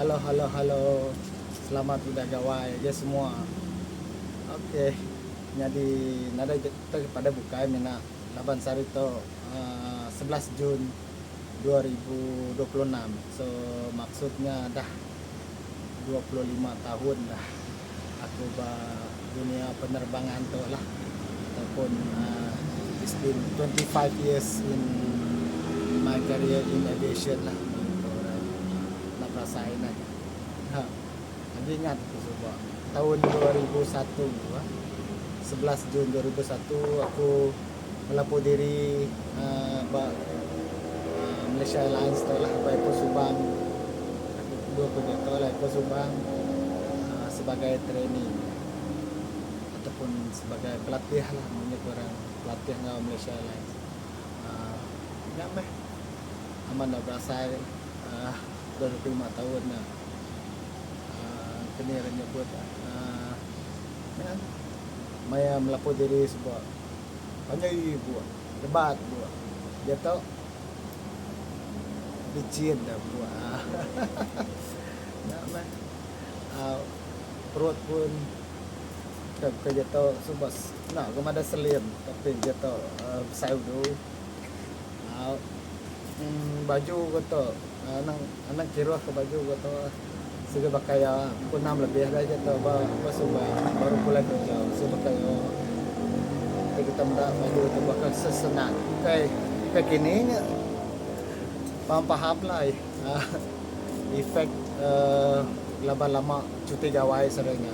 Halo, halo, halo. Selamat udah gawai ya semua. Oke. Jadi nada kita pada buka mina laban sari to 11 Jun 2026. So maksudnya dah 25 tahun dah aku ba dunia penerbangan to lah ataupun it's been 25 years in my career in aviation lah gitu orang nak rasain aja. Ha, lagi ingat aku coba tahun 2001 11 Jun 2001 aku melapor diri Malaysia Airlines tu lah Airport Subang. Dua kerja tu lah Airport Subang sebagai trainee ataupun sebagai pelatih lah banyak orang pelatih dengan Malaysia Airlines. Ingat meh aman dah berasa 25 tahun dah kena nyebut kan Maya melapor diri sebuah banyak buat debat buat dia tahu licin dah buat nak meh perut pun kerja tahu subas nak kemana selim tapi dia tahu saya dulu baju kata anak kira ke baju kata sudah pakai pukul 6 lebih dah jatuh basubah baru pulai kerja sudah pakai kita mendak baju tu bakal sesenang kayak kini paham lah efek lama-lama cuti gawai seringnya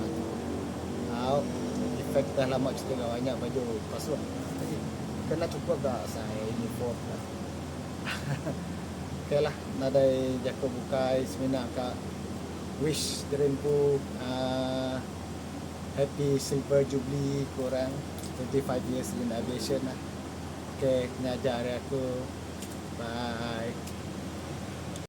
efek dah lama cuti gawainya baju pasut kena cukup dah saya uniform lah. Okay lah nadai jako bukai semina ka wish diriku happy silver jubilee korang 25 years in aviation lah. Okay ngajar aku bye.